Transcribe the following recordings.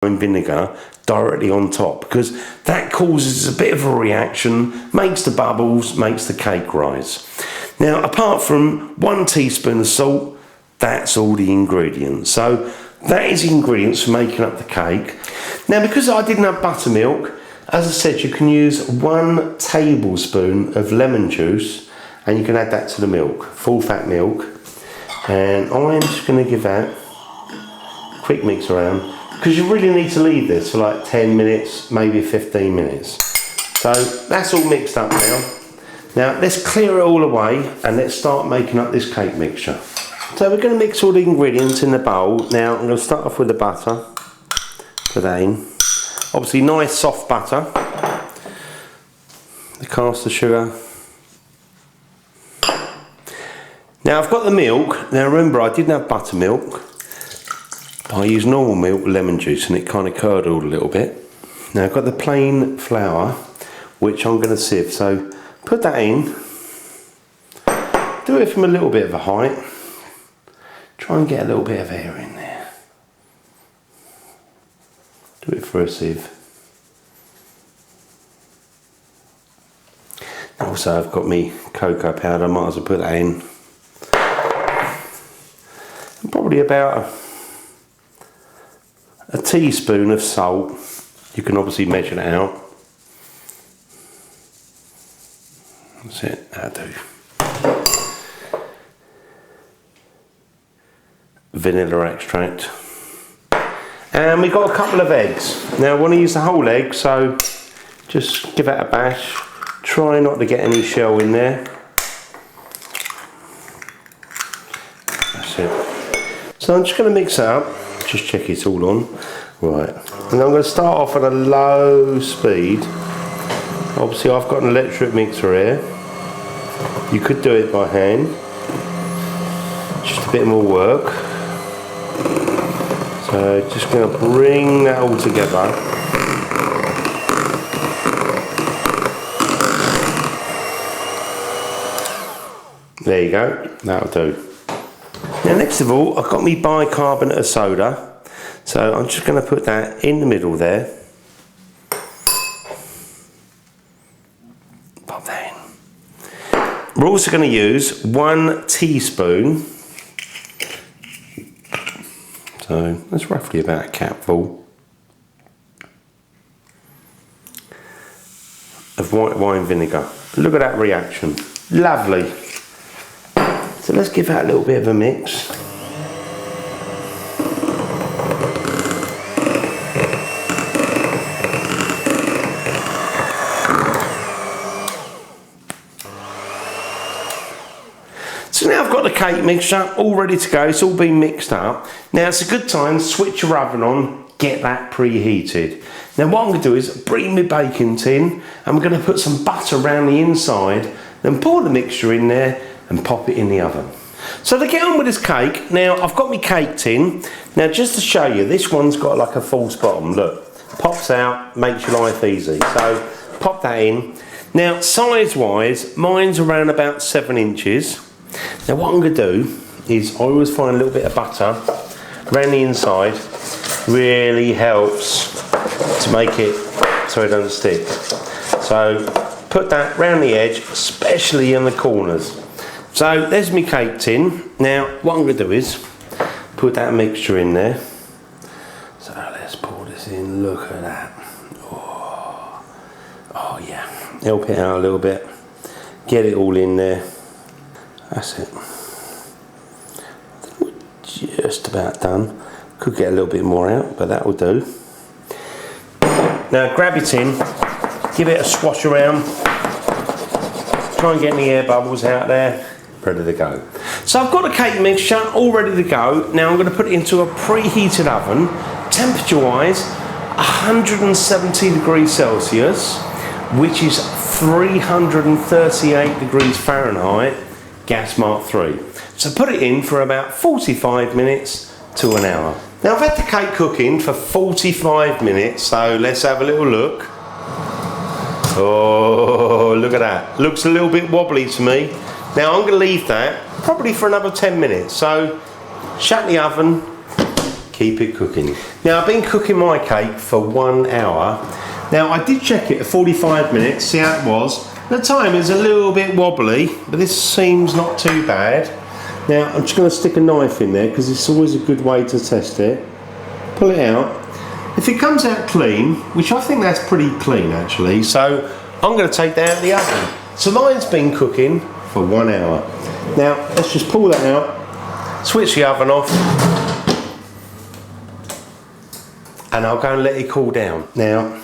vinegar directly on top, because that causes a bit of a reaction, makes the bubbles, makes the cake rise. Now, apart from 1 teaspoon of salt, that's all the ingredients. So that is the ingredients for making up the cake. Now, because I didn't have buttermilk, as I said, you can use 1 tablespoon of lemon juice, and you can add that to the milk, full fat milk. And I'm just going to give that a quick mix around, because you really need to leave this for like 10 minutes, maybe 15 minutes. So that's all mixed up now. Now let's clear it all away and let's start making up this cake mixture. So we're going to mix all the ingredients in the bowl. Now I'm going to start off with the butter. Put that in. Obviously nice soft butter. The caster sugar. Now I've got the milk. Now remember, I didn't have buttermilk. I used normal milk with lemon juice and it kind of curdled a little bit. Now I've got the plain flour, which I'm going to sieve. So put that in. Do it from a little bit of a height. Try and get a little bit of air in there. Do it for a sieve. Also I've got me cocoa powder, I might as well put that in. And probably about a teaspoon of salt. You can obviously measure that out. That's it, that'll do. Vanilla extract. And we've got a couple of eggs. Now I want to use the whole egg, so just give that a bash. Try not to get any shell in there. That's it. So I'm just going to mix it up. Just check it's all on. Right. And I'm going to start off at a low speed. Obviously I've got an electric mixer here. You could do it by hand. Just a bit more work. So just going to bring that all together. There you go, that'll do. Now next of all, I've got my bicarbonate of soda. So I'm just going to put that in the middle there. Pop that in. We're also going to use 1 teaspoon. So that's roughly about a capful of white wine vinegar. Look at that reaction. Lovely. So let's give that a little bit of a mix. So now I've got the cake mixture all ready to go. It's all been mixed up. Now it's a good time to switch your oven on, get that preheated. Now what I'm going to do is bring my baking tin and we're going to put some butter around the inside, then pour the mixture in there and pop it in the oven. So to get on with this cake, now I've got my cake tin. Now just to show you, this one's got like a false bottom, look. Pops out, makes your life easy. So pop that in. Now size wise, mine's around about 7 inches. Now what I'm going to do is I always find a little bit of butter around the inside. Really helps to make it so it doesn't stick. So put that round the edge, especially in the corners. So there's my cake tin. Now what I'm going to do is put that mixture in there. So let's pour this in. Look at that. Oh yeah. Help it out a little bit. Get it all in there. That's it. I think we're just about done. Could get a little bit more out, but that will do. Now grab your tin, give it a swash around. Try and get any air bubbles out there. Ready to go. So I've got a cake mixture all ready to go. Now I'm going to put it into a preheated oven, temperature wise 170 degrees Celsius, which is 338 degrees Fahrenheit, gas mark 3. So put it in for about 45 minutes to an hour. Now I've had the cake cooking for 45 minutes, so let's have a little look. Oh, look at that. Looks a little bit wobbly to me. Now I'm going to leave that probably for another 10 minutes. So shut the oven, keep it cooking. Now I've been cooking my cake for 1 hour. Now I did check it at 45 minutes, see how it was. The time is a little bit wobbly, but this seems not too bad. Now I'm just going to stick a knife in there because it's always a good way to test it. Pull it out. If it comes out clean, which I think that's pretty clean actually, so I'm going to take that out of the oven. So mine's been cooking for 1 hour. Now let's just pull that out, switch the oven off, and I'll go and let it cool down. Now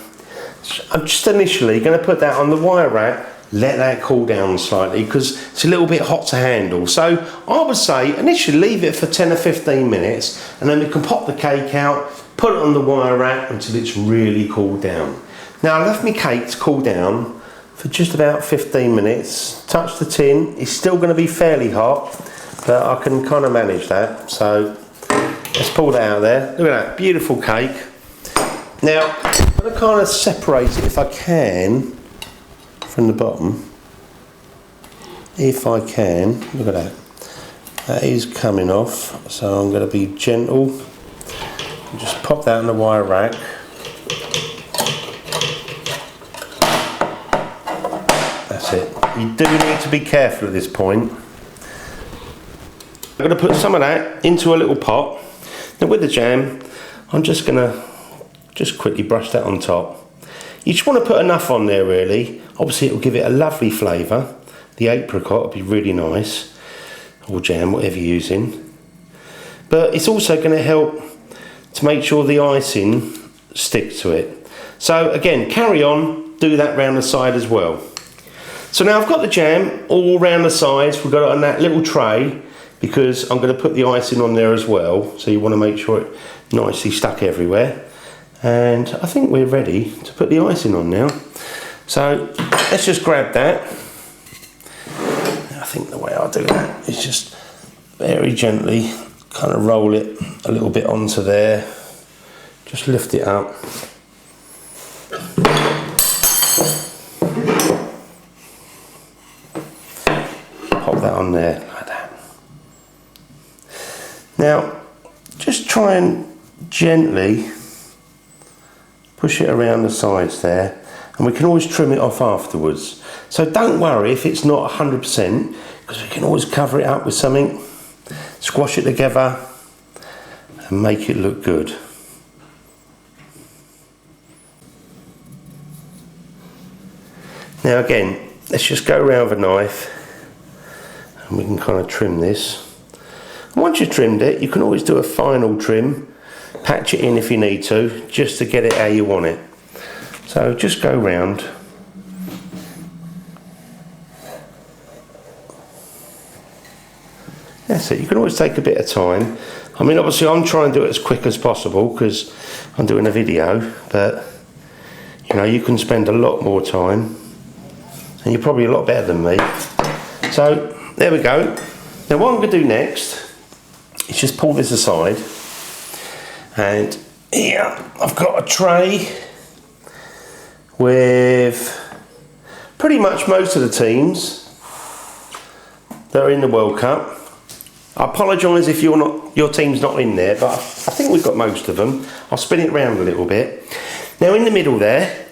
I'm just initially going to put that on the wire rack, let that cool down slightly because it's a little bit hot to handle. So I would say initially leave it for 10 or 15 minutes and then we can pop the cake out, put it on the wire rack until it's really cooled down. Now I left my cake to cool down for just about 15 minutes. Touch the tin, it's still going to be fairly hot, but I can kind of manage that. So let's pull that out of there. Look at that, beautiful cake. Now I'm going to kind of separate it if I can from the bottom. If I can, look at that. That is coming off, so I'm going to be gentle. Just pop that in the wire rack. That's it. You do need to be careful at this point. I'm going to put some of that into a little pot. Now with the jam, I'm just going to quickly brush that on top. You just want to put enough on there really. Obviously it will give it a lovely flavour. The apricot will be really nice, or jam, whatever you're using. But it's also going to help to make sure the icing sticks to it. So again, carry on, do that round the side as well. So now I've got the jam all round the sides. We've got it on that little tray because I'm going to put the icing on there as well. So you want to make sure it nicely stuck everywhere. And I think we're ready to put the icing on now. So let's just grab that. I think the way I'll do that is just very gently kind of roll it a little bit onto there. Just lift it up. Pop that on there like that. Now just try and gently push it around the sides there, and we can always trim it off afterwards. So don't worry if it's not 100%, because we can always cover it up with something, squash it together and make it look good. Now again, let's just go around with a knife and we can kind of trim this. And once you've trimmed it, you can always do a final trim, patch it in if you need to, just to get it how you want it. So just go round. That's it, you can always take a bit of time. I mean obviously I'm trying to do it as quick as possible because I'm doing a video, but you know, you can spend a lot more time and you're probably a lot better than me. So there we go. Now what I'm going to do next is just pull this aside, and here I've got a tray with pretty much most of the teams that are in the World Cup. I apologise if your team's not in there, but I think we've got most of them. I'll spin it around a little bit. Now in the middle there,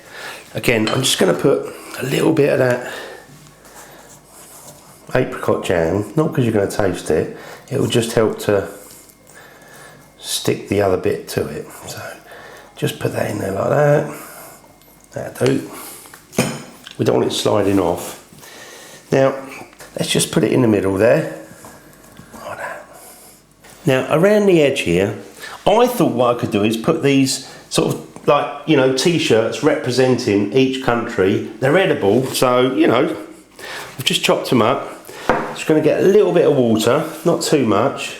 again, I'm just going to put a little bit of that apricot jam, not because you're going to taste it, it will just help to stick the other bit to it. So just put that in there like that. That'll do. We don't want it sliding off. Now let's just put it in the middle there. Like that. Now around the edge here, I thought what I could do is put these sort of like, you know, t-shirts representing each country. They're edible, so you know, I've just chopped them up. Just going to get a little bit of water, not too much,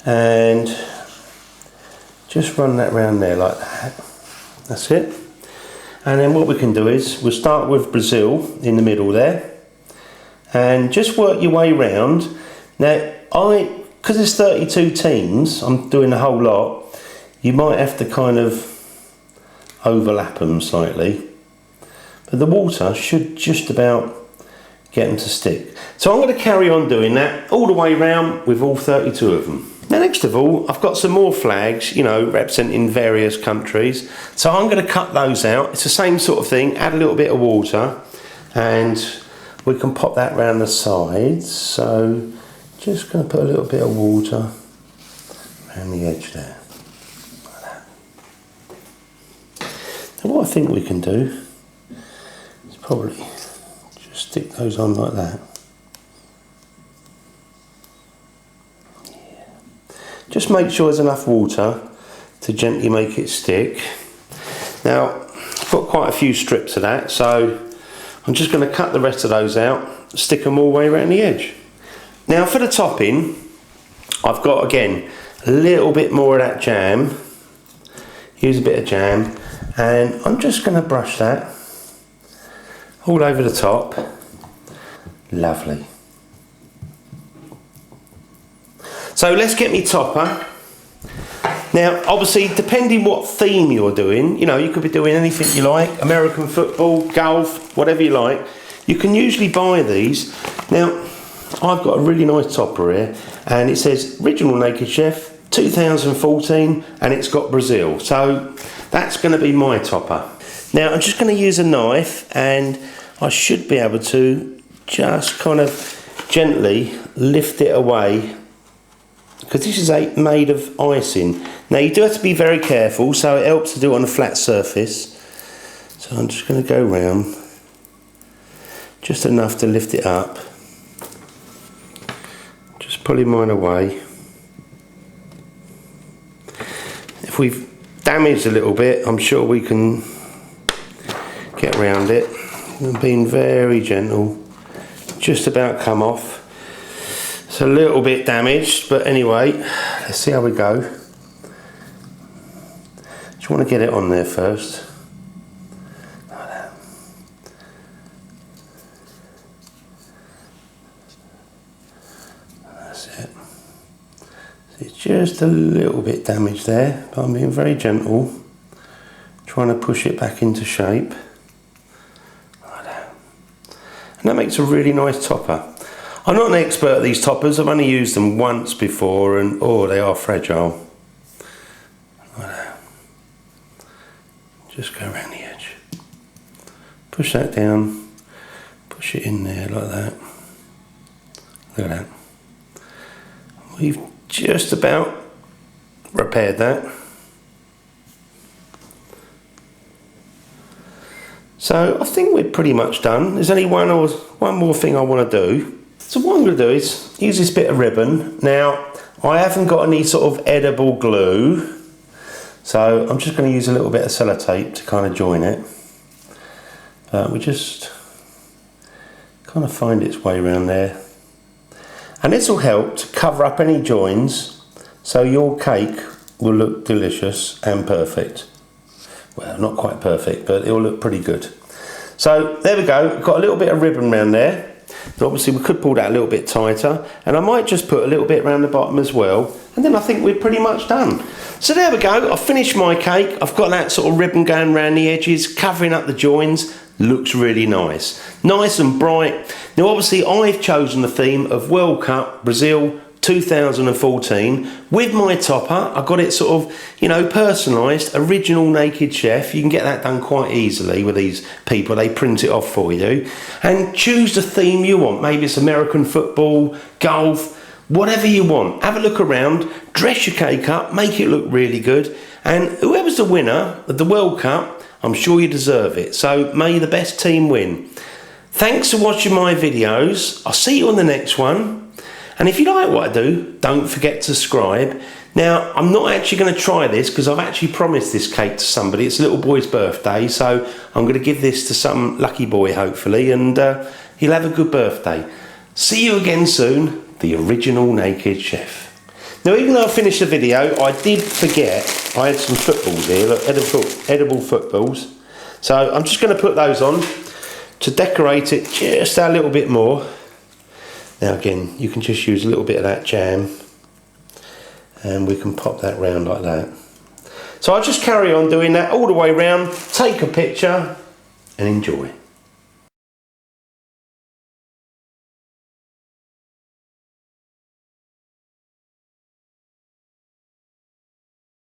and just run that round there like that. That's it. And then what we can do is we'll start with Brazil in the middle there, and just work your way round. Now because there's 32 teams, I'm doing a whole lot. You might have to kind of overlap them slightly, but the water should just about get them to stick. So I'm going to carry on doing that all the way round with all 32 of them. Now next of all, I've got some more flags, you know, representing various countries. So I'm going to cut those out. It's the same sort of thing, add a little bit of water and we can pop that around the sides. So just going to put a little bit of water around the edge there. Like that. Now what I think we can do is probably just stick those on like that. Just make sure there's enough water to gently make it stick. Now, I've got quite a few strips of that, so I'm just going to cut the rest of those out, stick them all the way around the edge. Now for the topping, I've got, again, a little bit more of that jam. Use a bit of jam, and I'm just going to brush that all over the top. Lovely. So let's get me topper. Now, obviously, depending what theme you're doing, you know, you could be doing anything you like, American football, golf, whatever you like. You can usually buy these. Now, I've got a really nice topper here, and it says Original Naked Chef 2014, and it's got Brazil. So that's going to be my topper. Now, I'm just going to use a knife, and I should be able to just kind of gently lift it away, because this is made of icing. Now you do have to be very careful, so it helps to do it on a flat surface. So I'm just going to go round just enough to lift it up. Just pulling mine away. If we've damaged a little bit, I'm sure we can get around it. I'm being very gentle. Just about come off. It's a little bit damaged, but anyway, let's see how we go. Just want to get it on there first. Like that. That's it. It's just a little bit damaged there, but I'm being very gentle, trying to push it back into shape. Like that. And that makes a really nice topper. I'm not an expert at these toppers, I've only used them once before, and oh, they are fragile. Like that. Just go around the edge. Push that down, push it in there like that. Look at that. We've just about repaired that. So I think we're pretty much done. There's only one more thing I want to do. So what I'm going to do is use this bit of ribbon. Now, I haven't got any sort of edible glue, so I'm just going to use a little bit of sellotape to kind of join it. We just kind of find its way around there. And this will help to cover up any joins, so your cake will look delicious and perfect. Well, not quite perfect, but it will look pretty good. So there we go, we've got a little bit of ribbon around there. So obviously we could pull that a little bit tighter, and I might just put a little bit around the bottom as well, and then I think we're pretty much done. So there we go, I've finished my cake. I've got that sort of ribbon going around the edges, covering up the joins. Looks really nice. Nice and bright. Now obviously I've chosen the theme of World Cup Brazil 2014 with my topper. I got it sort of, you know, personalised, Original Naked Chef. You can get that done quite easily with these people. They print it off for you. And choose the theme you want. Maybe it's American football, golf, whatever you want. Have a look around, dress your cake up, make it look really good. And whoever's the winner of the World Cup, I'm sure you deserve it. So may the best team win. Thanks for watching my videos. I'll see you on the next one. And if you like what I do, don't forget to subscribe. Now, I'm not actually going to try this because I've actually promised this cake to somebody. It's a little boy's birthday, so I'm going to give this to some lucky boy, hopefully, and he'll have a good birthday. See you again soon, the Original Naked Chef. Now, even though I finished the video, I did forget I had some footballs here, look, edible footballs. So I'm just going to put those on to decorate it just a little bit more. Now again, you can just use a little bit of that jam, and we can pop that round like that. So I'll just carry on doing that all the way round, take a picture and enjoy.